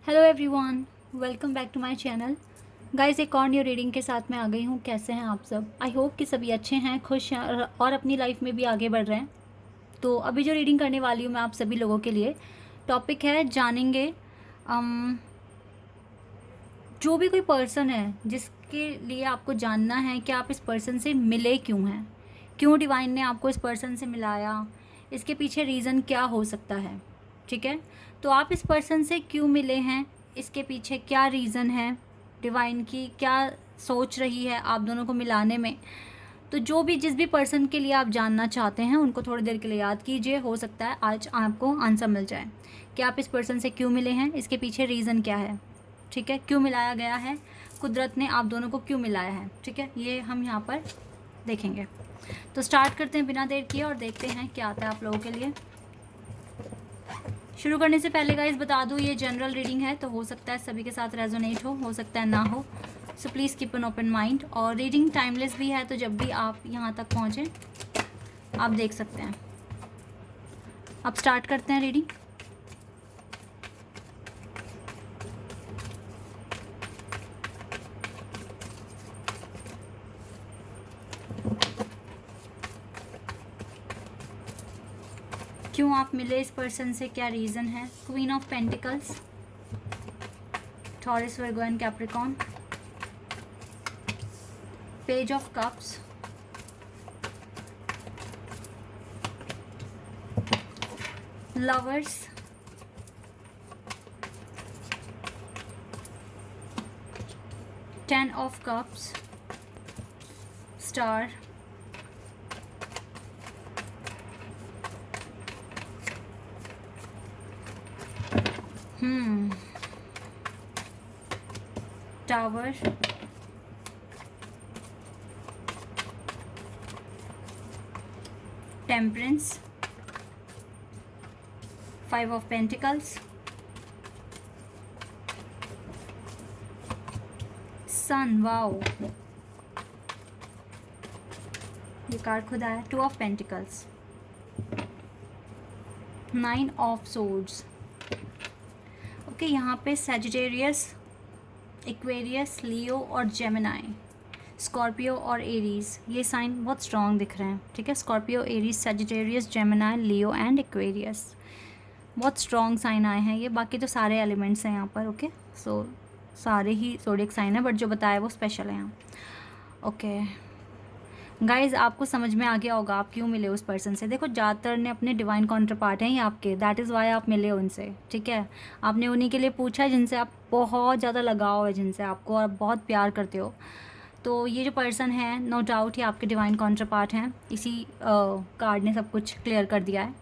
Hello everyone, welcome back to my channel. Guys, एक और new reading के साथ मैं आ गई हूँ। कैसे हैं आप सब? आई होप कि सभी अच्छे हैं, खुश हैं और अपनी लाइफ में भी आगे बढ़ रहे हैं। तो अभी जो रीडिंग करने वाली हूँ मैं आप सभी लोगों के लिए, टॉपिक है जानेंगे जो भी कोई पर्सन है जिसके लिए आपको जानना है कि आप इस पर्सन से मिले क्यों हैं, क्यों डिवाइन ने आपको इस पर्सन से मिलाया, इसके पीछे रीज़न क्या हो सकता है। ठीक है, तो आप इस पर्सन से क्यों मिले हैं, इसके पीछे क्या रीज़न है, डिवाइन की क्या सोच रही है आप दोनों को मिलाने में। तो जो भी जिस भी पर्सन के लिए आप जानना चाहते हैं उनको थोड़ी देर के लिए याद कीजिए, हो सकता है आज आपको आंसर मिल जाए कि आप इस पर्सन से क्यों मिले हैं, इसके पीछे रीज़न क्या है। ठीक है, क्यों मिलाया गया है, कुदरत ने आप दोनों को क्यों मिलाया है। ठीक है, ये हम यहाँ पर देखेंगे। तो स्टार्ट करते हैं बिना देर किए और देखते हैं क्या आता है आप लोगों के लिए। शुरू करने से पहले गाइस बता दूँ, ये जनरल रीडिंग है तो हो सकता है सभी के साथ रेजोनेट हो सकता है ना हो। So please keep an open mind. और रीडिंग टाइमलेस भी है, तो जब भी आप यहाँ तक पहुँचें आप देख सकते हैं। अब स्टार्ट करते हैं रीडिंग। क्यों आप मिले इस पर्सन से, क्या रीज़न है। Queen of pentacles, Taurus, Virgo and Capricorn, page of cups, lovers, ten of cups, star, tower, temperance, five of pentacles, sun, wow ये कार्ड खुद आया, two of pentacles, nine of swords. Okay, यहाँ पे Sagittarius, Aquarius, Leo और Gemini, Scorpio और Aries, ये sign बहुत strong दिख रहे हैं। ठीक है, Scorpio, Aries, Sagittarius, Gemini, Leo and Aquarius, बहुत स्ट्रॉन्ग साइन आए हैं ये। बाकी तो सारे एलिमेंट्स हैं यहाँ पर। ओके, सो सारे ही ज़ोडिएक साइन है, बट जो बताया वो स्पेशल है यहाँ। ओके गाइज, आपको समझ में आ गया होगा आप क्यों मिले उस पर्सन से। देखो, ज़्यादातर ने अपने डिवाइन काउंटर पार्ट हैं ये आपके, दैट इज़ वाई आप मिले उनसे। ठीक है, आपने उन्हीं के लिए पूछा जिनसे आप बहुत ज़्यादा लगाव है, जिनसे आपको आप बहुत प्यार करते हो। तो ये जो पर्सन है, नो डाउट ये आपके डिवाइन काउंटर पार्ट हैं। इसी कार्ड ने सब कुछ क्लियर कर दिया है।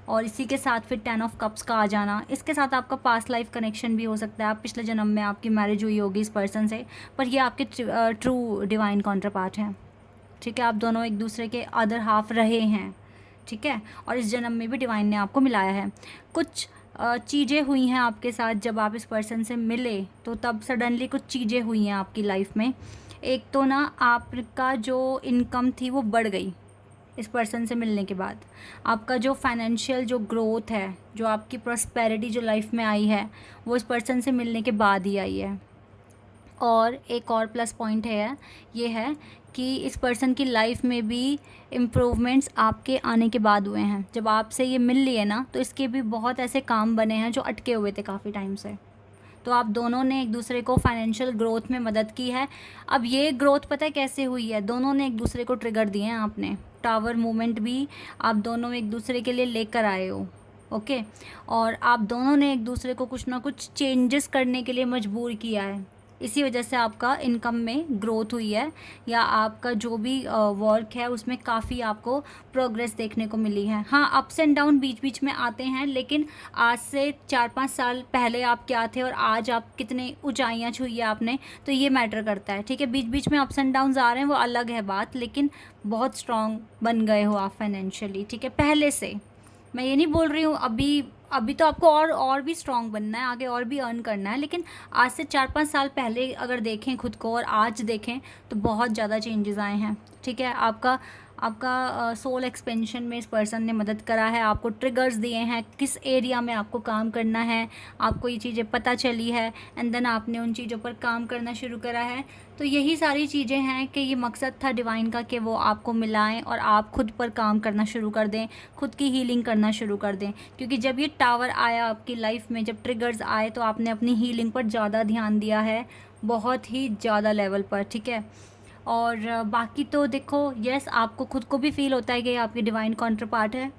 और इसी के साथ फिर टेन ऑफ कप्स का आ जाना, इसके साथ आपका पास्ट लाइफ कनेक्शन भी हो सकता है। आप पिछले जन्म में आपकी मैरिज हुई होगी इस पर्सन से, पर ये आपके ट्रू डिवाइन काउंटर पार्ट हैं। ठीक है, आप दोनों एक दूसरे के अदर हाफ रहे हैं। ठीक है, और इस जन्म में भी डिवाइन ने आपको मिलाया है। कुछ चीज़ें हुई हैं आपके साथ जब आप इस पर्सन से मिले, तो तब सडनली कुछ चीज़ें हुई हैं आपकी लाइफ में। एक तो ना, आपका जो इनकम थी वो बढ़ गई इस पर्सन से मिलने के बाद। आपका जो फाइनेंशियल जो ग्रोथ है, जो आपकी प्रॉस्पेरिटी जो लाइफ में आई है, वो इस पर्सन से मिलने के बाद ही आई है। और एक और प्लस पॉइंट है, ये है कि इस पर्सन की लाइफ में भी इम्प्रूवमेंट्स आपके आने के बाद हुए हैं। जब आपसे ये मिल लिए ना, तो इसके भी बहुत ऐसे काम बने हैं जो अटके हुए थे काफ़ी टाइम से। तो आप दोनों ने एक दूसरे को फाइनेंशियल ग्रोथ में मदद की है। अब ये ग्रोथ पता है कैसे हुई है, दोनों ने एक दूसरे को ट्रिगर दिए हैं। आपने टावर मूवमेंट भी आप दोनों एक दूसरे के लिए लेकर आए हो। ओके, और आप दोनों ने एक दूसरे को कुछ ना कुछ चेंजेस करने के लिए मजबूर किया है। इसी वजह से आपका इनकम में ग्रोथ हुई है, या आपका जो भी वर्क है उसमें काफ़ी आपको प्रोग्रेस देखने को मिली है। हाँ, अप्स एंड डाउन बीच बीच में आते हैं, लेकिन आज से 4-5 साल पहले आप क्या थे और आज आप कितने ऊंचाइयाँ छुई है आपने, तो ये मैटर करता है। ठीक है, बीच बीच में अप्स एंड डाउन्स आ रहे हैं वो अलग है बात, लेकिन बहुत स्ट्रॉन्ग बन गए हो आप फाइनेंशियली। ठीक है, पहले से मैं ये नहीं बोल रही हूँ अभी अभी तो आपको और भी स्ट्रॉन्ग बनना है, आगे और भी अर्न करना है, लेकिन आज से 4-5 साल पहले अगर देखें खुद को और आज देखें तो बहुत ज़्यादा चेंजेस आए हैं। ठीक है, आपका आपका सोल एक्सपेंशन में इस पर्सन ने मदद करा है, आपको ट्रिगर्स दिए हैं, किस एरिया में आपको काम करना है, आपको ये चीज़ें पता चली है एंड देन आपने उन चीज़ों पर काम करना शुरू करा है। तो यही सारी चीज़ें हैं कि ये मकसद था डिवाइन का कि वो आपको मिलाएं और आप खुद पर काम करना शुरू कर दें, खुद की हीलिंग करना शुरू कर दें। क्योंकि जब ये टावर आया आपकी लाइफ में, जब ट्रिगर्स आए, तो आपने अपनी हीलिंग पर ज़्यादा ध्यान दिया है, बहुत ही ज़्यादा लेवल पर, ठीक है। और बाकी तो देखो, यस आपको खुद को भी फील होता है कि ये आपके डिवाइन काउंटर पार्ट है,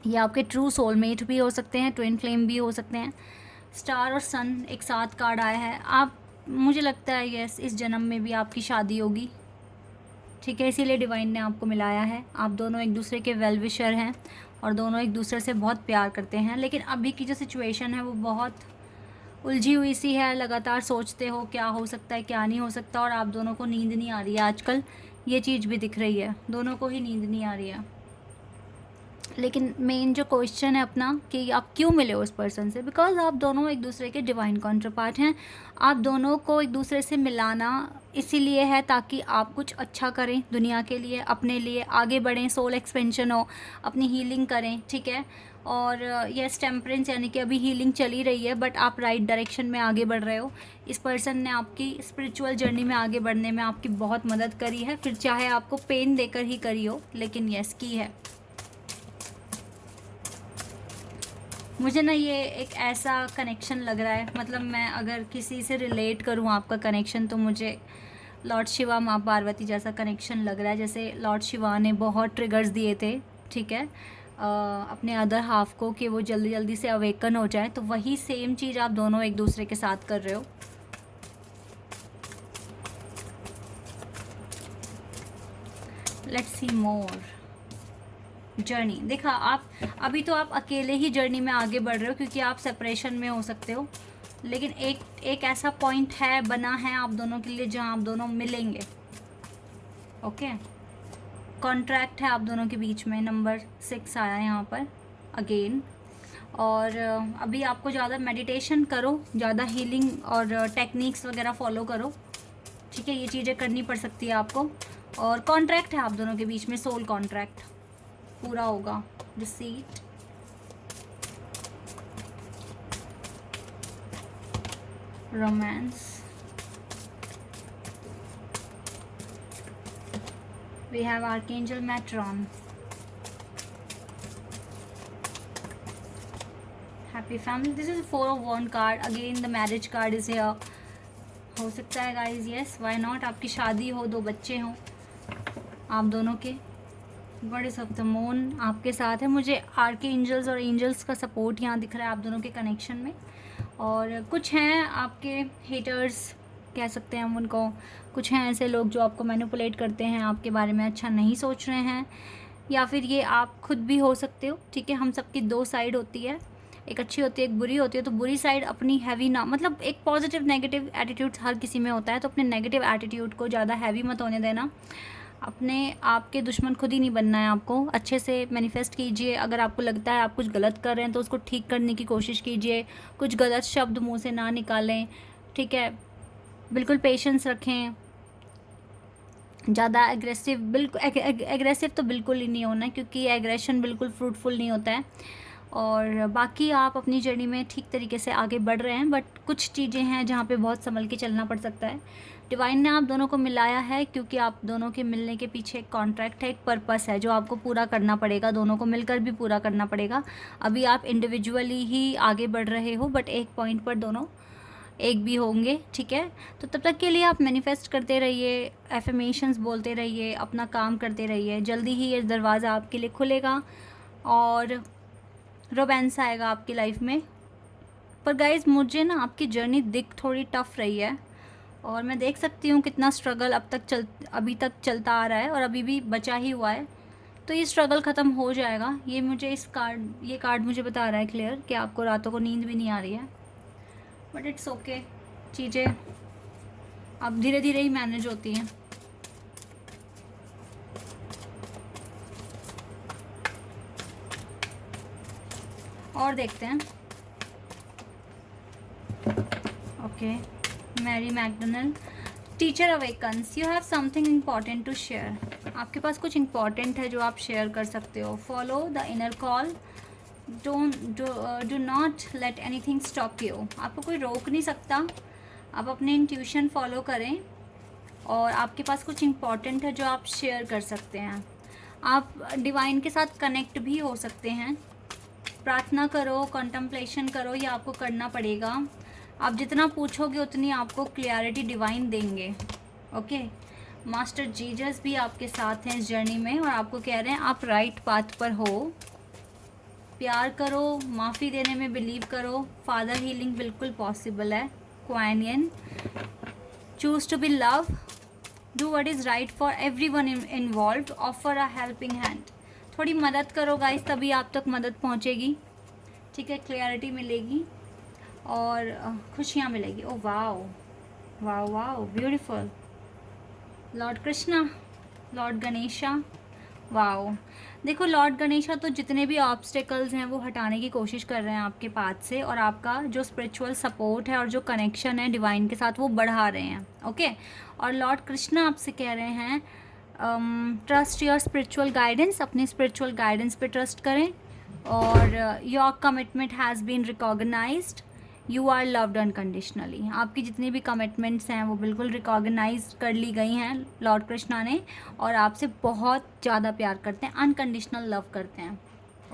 ये आपके ट्रू सोलमेट भी हो सकते हैं, ट्विन फ्लेम भी हो सकते हैं। स्टार और सन एक साथ कार्ड आया है। आप, मुझे लगता है यस इस जन्म में भी आपकी शादी होगी, ठीक है, इसीलिए डिवाइन ने आपको मिलाया है। आप दोनों एक दूसरे के वेल विशर हैं और दोनों एक दूसरे से बहुत प्यार करते हैं। लेकिन अभी की जो सिचुएशन है वो बहुत उलझी हुई सी है, लगातार सोचते हो क्या हो सकता है क्या नहीं हो सकता, और आप दोनों को नींद नहीं आ रही है आजकल, ये चीज़ भी दिख रही है, दोनों को ही नींद नहीं आ रही है। लेकिन मेन जो क्वेश्चन है अपना कि आप क्यों मिले हो उस पर्सन से, बिकॉज आप दोनों एक दूसरे के डिवाइन काउंटर पार्ट हैं। आप दोनों को एक दूसरे से मिलाना इसीलिए है ताकि आप कुछ अच्छा करें दुनिया के लिए, अपने लिए आगे बढ़ें, सोल एक्सपेंशन हो, अपनी हीलिंग करें, ठीक है। और यस टेम्परेंस, यानी कि अभी हीलिंग चली रही है बट आप राइट डायरेक्शन में आगे बढ़ रहे हो। इस पर्सन ने आपकी स्पिरिचुअल जर्नी में आगे बढ़ने में आपकी बहुत मदद करी है, फिर चाहे आपको पेन देकर ही करी हो, लेकिन यस की है। मुझे ना ये एक ऐसा कनेक्शन लग रहा है, मतलब मैं अगर किसी से रिलेट करूँ आपका कनेक्शन, तो मुझे लॉर्ड शिवा माँ पार्वती जैसा कनेक्शन लग रहा है। जैसे लॉर्ड शिवा ने बहुत ट्रिगर्स दिए थे, ठीक है, अपने अदर हाफ को कि वो जल्दी जल्दी से अवेकन हो जाए, तो वही सेम चीज़ आप दोनों एक दूसरे के साथ कर रहे हो। Let's see more journey. देखा, आप अभी तो आप अकेले ही जर्नी में आगे बढ़ रहे हो क्योंकि आप सेपरेशन में हो सकते हो, लेकिन एक ऐसा पॉइंट है, बना है आप दोनों के लिए जहां आप दोनों मिलेंगे, ओके। कॉन्ट्रैक्ट है आप दोनों के बीच में, नंबर 6 आया यहाँ पर अगेन। और अभी आपको ज़्यादा मेडिटेशन करो, ज़्यादा हीलिंग और टेक्निक्स वगैरह फॉलो करो, ठीक है, ये चीज़ें करनी पड़ सकती है आपको। और कॉन्ट्रैक्ट है आप दोनों के बीच में, सोल कॉन्ट्रैक्ट पूरा होगा। Receipt, romance, we have archangel Metatron, happy family. This is 4 of Wands card, again the marriage card is here. हो सकता है गाइज, यस व्हाई नॉट, आपकी शादी हो, 2 बच्चे हों आप दोनों के। गॉडेस ऑफ द मून आपके साथ है। मुझे आर्के एंजल्स और एंजल्स का सपोर्ट यहाँ दिख रहा है आप दोनों के कनेक्शन में। और कुछ हैं आपके हेटर्स, कह सकते हैं हम उनको, कुछ हैं ऐसे लोग जो आपको मैनिपुलेट करते हैं, आपके बारे में अच्छा नहीं सोच रहे हैं, या फिर ये आप खुद भी हो सकते हो, ठीक है। हम सबकी 2 साइड होती है, एक अच्छी होती है एक बुरी होती है। तो बुरी साइड अपनी हैवी ना, मतलब एक पॉजिटिव नेगेटिव एटीट्यूड हर किसी में होता है, तो अपने नेगेटिव एटीट्यूड को ज़्यादा हैवी मत होने देना। अपने आप के दुश्मन खुद ही नहीं बनना है आपको, अच्छे से मैनिफेस्ट कीजिए। अगर आपको लगता है आप कुछ गलत कर रहे हैं तो उसको ठीक करने की कोशिश कीजिए, कुछ गलत शब्द मुंह से ना निकालें, ठीक है। बिल्कुल पेशेंस रखें, ज़्यादा एग्रेसिव, बिल्कुल एग्रेसिव तो बिल्कुल ही नहीं होना है, क्योंकि एग्रेशन बिल्कुल फ्रूटफुल नहीं होता है। और बाकी आप अपनी जर्नी में ठीक तरीके से आगे बढ़ रहे हैं, बट कुछ चीज़ें हैं जहाँ पे बहुत संभल के चलना पड़ सकता है। डिवाइन ने आप दोनों को मिलाया है क्योंकि आप दोनों के मिलने के पीछे एक कॉन्ट्रैक्ट है, एक पर्पस है जो आपको पूरा करना पड़ेगा, दोनों को मिलकर भी पूरा करना पड़ेगा। अभी आप इंडिविजुअली ही आगे बढ़ रहे हो, बट एक पॉइंट पर दोनों एक भी होंगे, ठीक है। तो तब तक के लिए आप मैनिफेस्ट करते रहिए, एफर्मेशंस बोलते रहिए, अपना काम करते रहिए, जल्दी ही ये दरवाज़ा आपके लिए खुलेगा और रोमांस आएगा आपकी लाइफ में। पर गाइज मुझे ना आपकी जर्नी दिख थोड़ी टफ रही है, और मैं देख सकती हूँ कितना स्ट्रगल अभी तक चलता आ रहा है, और अभी भी बचा ही हुआ है। तो ये स्ट्रगल ख़त्म हो जाएगा, ये मुझे ये कार्ड मुझे बता रहा है क्लियर कि आपको रातों को नींद भी नहीं आ रही है, बट इट्स ओके, चीज़ें अब धीरे धीरे ही मैनेज होती हैं। और देखते हैं, okay. Mary McDonald, teacher awakens, you have something important to share. आपके पास कुछ इंपॉर्टेंट है जो आप शेयर कर सकते हो. Follow the inner call, do not let anything stop you. आपको कोई रोक नहीं सकता, आप अपने इंट्यूशन फॉलो करें. और आपके पास कुछ इंपॉर्टेंट है जो आप शेयर कर सकते हैं. आप डिवाइन के साथ कनेक्ट भी हो सकते हैं. प्रार्थना करो, कंtemplation करो, ये आपको करना पड़ेगा. आप जितना पूछोगे उतनी आपको क्लियरिटी डिवाइन देंगे. ओके, मास्टर जीजस भी आपके साथ हैं इस जर्नी में और आपको कह रहे हैं आप राइट पाथ पर हो. प्यार करो, माफ़ी देने में बिलीव करो. फादर हीलिंग बिल्कुल पॉसिबल है. Quan Yin, choose to be love, do what is right for everyone involved, offer a helping hand. थोड़ी मदद करो गाइस, तभी आप तक मदद पहुंचेगी. ठीक है, क्लियरिटी मिलेगी और खुशियाँ मिलेगी. Oh wow wow wow, beautiful. Lord Krishna, Lord Ganesha, wow. देखो लॉर्ड गणेशा तो जितने भी ऑब्स्टेकल्स हैं वो हटाने की कोशिश कर रहे हैं आपके पाथ से, और आपका जो स्पिरिचुअल सपोर्ट है और जो कनेक्शन है डिवाइन के साथ वो बढ़ा रहे हैं. ओके, और लॉर्ड कृष्णा आपसे कह रहे हैं ट्रस्ट योर स्पिरिचुअल गाइडेंस. अपने स्पिरिचुअल गाइडेंस पे ट्रस्ट करें. और your commitment has been recognised, you are loved unconditionally. आपकी जितनी भी कमिटमेंट्स हैं वो बिल्कुल रिकॉग्नाइज कर ली गई हैं लॉर्ड कृष्णा ने, और आपसे बहुत ज़्यादा प्यार करते हैं, अनकंडीशनल लव करते हैं.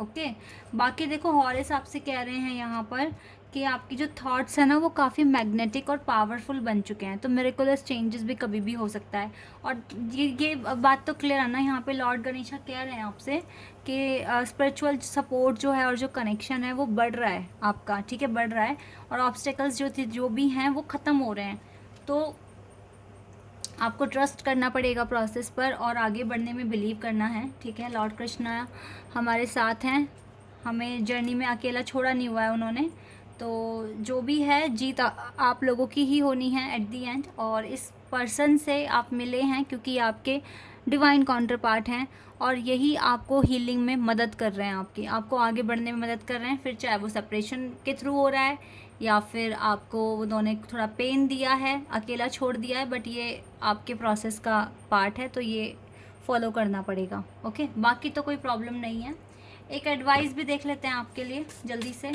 ओके, बाकी देखो हॉरेस आपसे कह रहे हैं यहाँ पर कि आपकी जो थॉट्स हैं ना वो काफ़ी मैग्नेटिक और पावरफुल बन चुके हैं, तो मिरेकुलस चेंजेस भी कभी भी हो सकता है. और ये बात तो क्लियर है ना, यहाँ पे लॉर्ड गणेशा कह रहे हैं आपसे कि स्पिरिचुअल सपोर्ट जो है और जो कनेक्शन है वो बढ़ रहा है आपका. ठीक है, बढ़ रहा है, और ऑब्स्टेकल्स जो भी हैं वो ख़त्म हो रहे हैं. तो आपको ट्रस्ट करना पड़ेगा प्रोसेस पर और आगे बढ़ने में बिलीव करना है. ठीक है, लॉर्ड कृष्णा हमारे साथ हैं, हमें जर्नी में अकेला छोड़ा नहीं हुआ है उन्होंने. तो जो भी है जीत आप लोगों की ही होनी है एट दी एंड. और इस पर्सन से आप मिले हैं क्योंकि आपके डिवाइन काउंटर पार्ट हैं और यही आपको हीलिंग में मदद कर रहे हैं, आपको आगे बढ़ने में मदद कर रहे हैं. फिर चाहे वो सेपरेशन के थ्रू हो रहा है या फिर आपको उन्होंने थोड़ा पेन दिया है, अकेला छोड़ दिया है, बट ये आपके प्रोसेस का पार्ट है, तो ये फॉलो करना पड़ेगा. ओके, बाकी तो कोई प्रॉब्लम नहीं है. एक एडवाइस भी देख लेते हैं आपके लिए जल्दी से,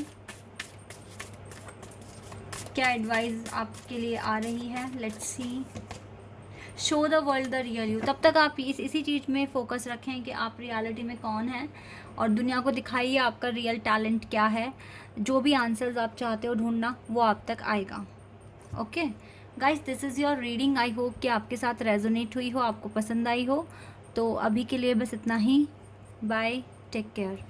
क्या एडवाइस आपके लिए आ रही है. Let's see. Show the world the real you. तब तक आप इसी चीज़ में फोकस रखें कि आप रियलिटी में कौन हैं और दुनिया को दिखाइए आपका रियल टैलेंट क्या है. जो भी आंसर्स आप चाहते हो ढूंढना वो आप तक आएगा. Okay guys, this is your reading. I hope कि आपके साथ रेजोनेट हुई हो, आपको पसंद आई हो. तो अभी के लिए बस इतना ही. Bye, take care.